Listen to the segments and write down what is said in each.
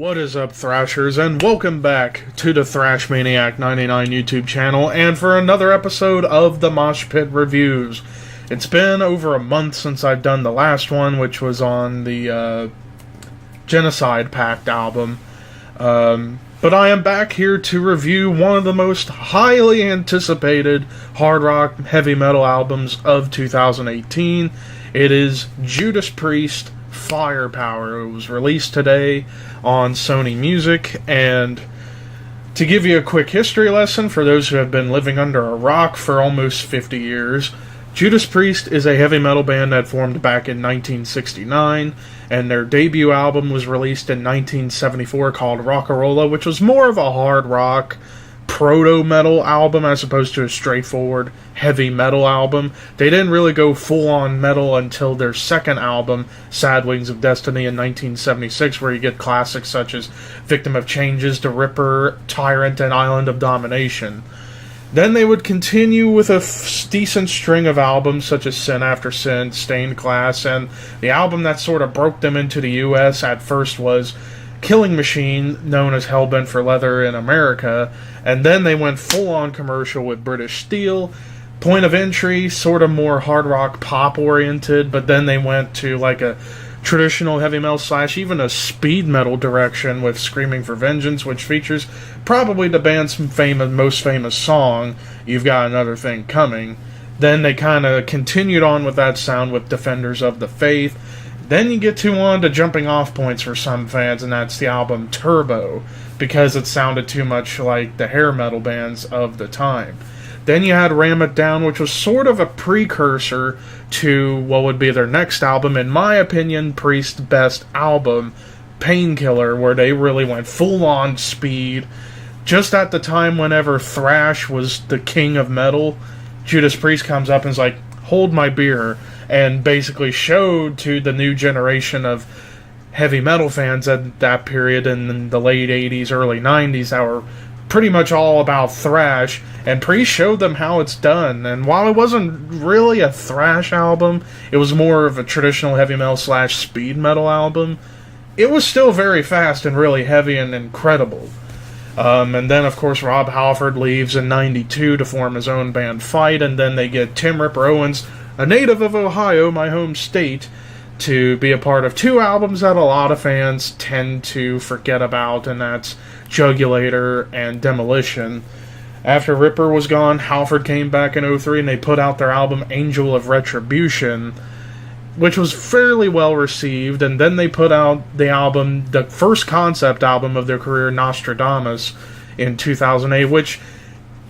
What is up, Thrashers, and welcome back to the Thrash Maniac 99 YouTube channel, and for another episode of the Mosh Pit Reviews. It's been over a month since I've done the last one, which was on the Genocide Pact album. But I am back here to review one of the most highly anticipated hard rock heavy metal albums of 2018. It is Judas Priest, Firepower. It was released today on Sony Music, and to give you a quick history lesson for those who have been living under a rock for almost 50 years, Judas Priest is a heavy metal band that formed back in 1969, and their debut album was released in 1974 called Rockarola, which was more of a hard rock proto-metal album as opposed to a straightforward heavy metal album. They didn't really go full-on metal until their second album, Sad Wings of Destiny, in 1976, where you get classics such as Victim of Changes, The Ripper, Tyrant, and Island of Domination. Then they would continue with a decent string of albums such as Sin After Sin, Stained Glass, and the album that sort of broke them into the US at first was Killing Machine, known as Hellbent for Leather in America, and then they went full-on commercial with British Steel. Point of Entry, sort of more hard rock pop oriented, but then they went to like a traditional heavy metal / even a speed metal direction with Screaming for Vengeance, which features probably the band's most famous song, You've Got Another Thing Coming. Then they kind of continued on with that sound with Defenders of the Faith. Then you get to one of the jumping off points for some fans, and that's the album Turbo, because it sounded too much like the hair metal bands of the time. Then you had Ram It Down, which was sort of a precursor to what would be their next album, in my opinion, Priest's best album, Painkiller, where they really went full-on speed. Just at the time whenever thrash was the king of metal, Judas Priest comes up and is like, hold my beer, and basically showed to the new generation of heavy metal fans at that period in the late 80s, early 90s that were pretty much all about thrash, and Priest showed them how it's done. And while it wasn't really a thrash album, it was more of a traditional heavy metal / speed metal album, it was still very fast and really heavy and incredible. And then, of course, Rob Halford leaves in 92 to form his own band Fight, and then they get Tim Ripper Owens, a native of Ohio, my home state, to be a part of two albums that a lot of fans tend to forget about, and that's Jugulator and Demolition. After Ripper was gone, Halford came back in 03, and they put out their album Angel of Retribution, which was fairly well received, and then they put out the album, the first concept album of their career, Nostradamus, in 2008, which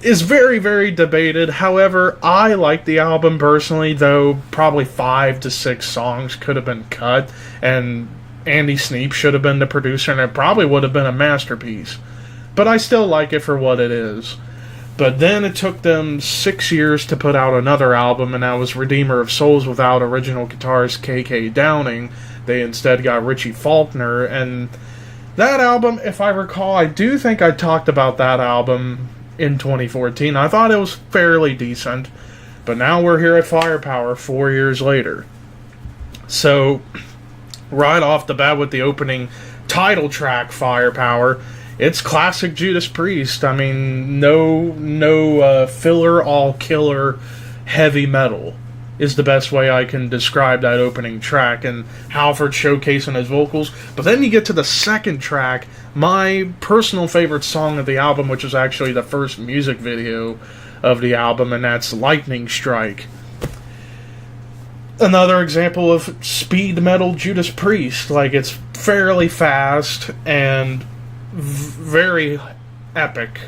is very, very debated. However, I like the album personally, though probably 5 to 6 songs could have been cut, and Andy Sneap should have been the producer, and it probably would have been a masterpiece. But I still like it for what it is. But then it took them 6 years to put out another album, and that was Redeemer of Souls without original guitarist K.K. Downing. They instead got Richie Faulkner, and that album, if I recall, I do think I talked about that album in 2014. I thought it was fairly decent, but now we're here at Firepower 4 years later. So, right off the bat with the opening title track, Firepower, it's classic Judas Priest. I mean, no filler, all killer heavy metal is the best way I can describe that opening track, and Halford showcasing his vocals. But then you get to the second track, my personal favorite song of the album, which is actually the first music video of the album, and that's Lightning Strike. Another example of speed metal Judas Priest. Like, it's fairly fast and very epic.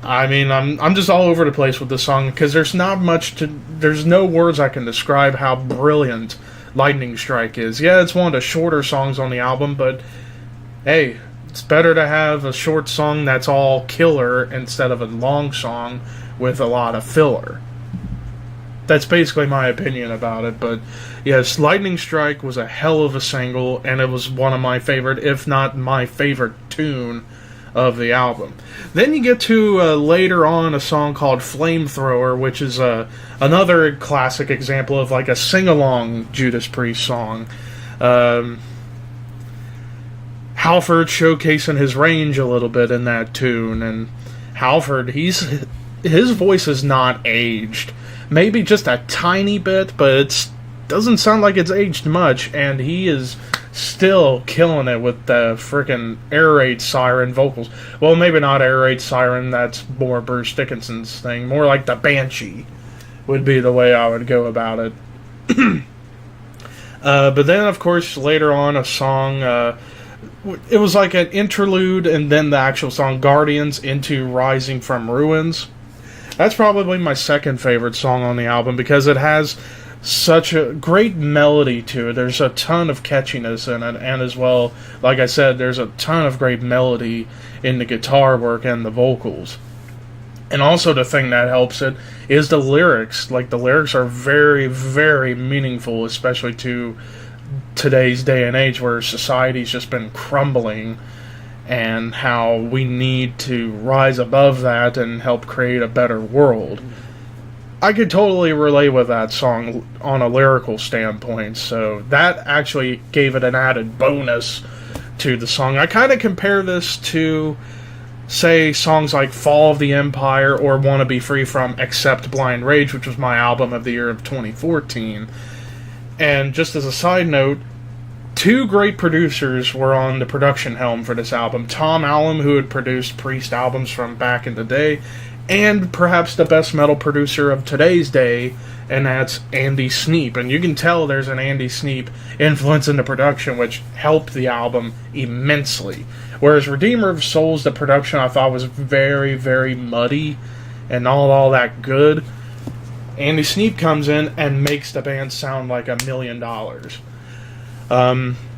I mean, I'm just all over the place with this song because there's no words I can describe how brilliant Lightning Strike is. Yeah, it's one of the shorter songs on the album, but hey, it's better to have a short song that's all killer instead of a long song with a lot of filler. That's basically my opinion about it, but yes, Lightning Strike was a hell of a single, and it was one of my favorite, if not my favorite tune of the album. Then you get to later on a song called Flamethrower, which is another classic example of like a sing-along Judas Priest song. Halford showcasing his range a little bit in that tune, and Halford, his voice is not aged. Maybe just a tiny bit, but it doesn't sound like it's aged much, and he is still killing it with the frickin' air raid siren vocals. Well, maybe not air raid siren, that's more Bruce Dickinson's thing. More like the banshee would be the way I would go about it. But then, of course, later on, a song, it was like an interlude, and then the actual song, Guardians, into Rising from Ruins. That's probably my second favorite song on the album, because it has such a great melody to it. There's a ton of catchiness in it, and as well, like I said, there's a ton of great melody in the guitar work and the vocals. And also the thing that helps it is the lyrics. Like, the lyrics are very, very meaningful, especially to today's day and age where society's just been crumbling, and how we need to rise above that and help create a better world. I could totally relate with that song on a lyrical standpoint, so that actually gave it an added bonus to the song. I kind of compare this to, say, songs like Fall of the Empire or Wanna Be Free from Accept Blind Rage, which was my album of the year of 2014. And just as a side note, two great producers were on the production helm for this album. Tom Allom, who had produced Priest albums from back in the day, and perhaps the best metal producer of today's day, and that's Andy Sneap. And you can tell there's an Andy Sneap influence in the production, which helped the album immensely. Whereas Redeemer of Souls, the production I thought was very, very muddy and not all that good. Andy Sneap comes in and makes the band sound like $1 million.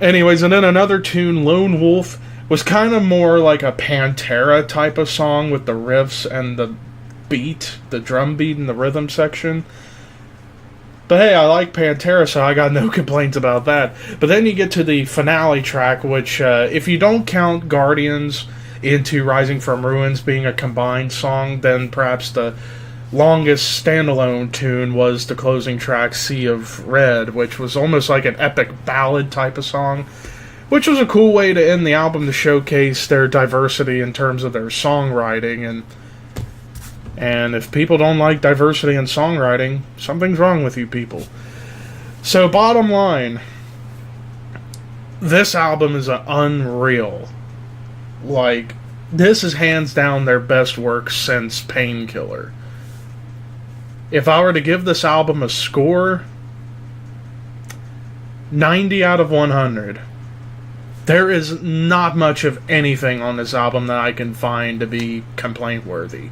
Anyways, and then another tune, Lone Wolf, was kind of more like a Pantera type of song with the riffs and the beat, the drum beat and the rhythm section. But hey, I like Pantera, so I got no complaints about that. But then you get to the finale track, which, if you don't count Guardians into Rising from Ruins being a combined song, then perhaps the longest standalone tune was the closing track, Sea of Red, which was almost like an epic ballad type of song, which was a cool way to end the album to showcase their diversity in terms of their songwriting. And if people don't like diversity in songwriting, something's wrong with you people. So bottom line, this album is unreal. Like, this is hands down their best work since Painkiller. If I were to give this album a score, 90 out of 100. There is not much of anything on this album that I can find to be complaint-worthy.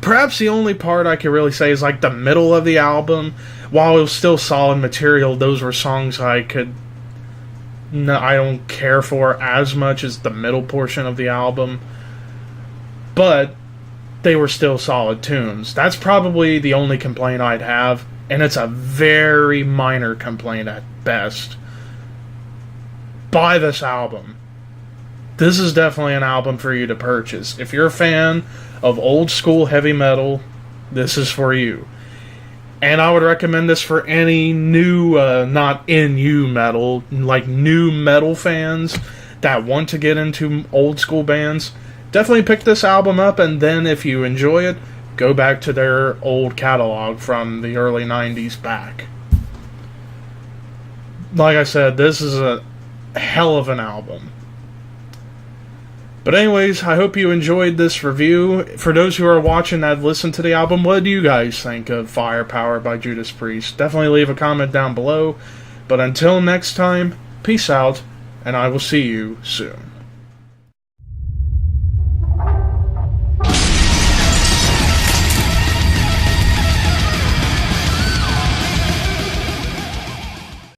Perhaps the only part I can really say is like the middle of the album. While it was still solid material, those were songs I don't care for as much as the middle portion of the album. But they were still solid tunes. That's probably the only complaint I'd have, and it's a very minor complaint at best. Buy this album. This is definitely an album for you to purchase. If you're a fan of old school heavy metal, this is for you. And I would recommend this for any new, not NU metal, like new metal fans that want to get into old school bands. Definitely pick this album up, and then if you enjoy it, go back to their old catalog from the early 90s back. Like I said, this is a hell of an album. But anyways, I hope you enjoyed this review. For those who are watching that listen to the album, what do you guys think of Firepower by Judas Priest? Definitely leave a comment down below. But until next time, peace out, and I will see you soon.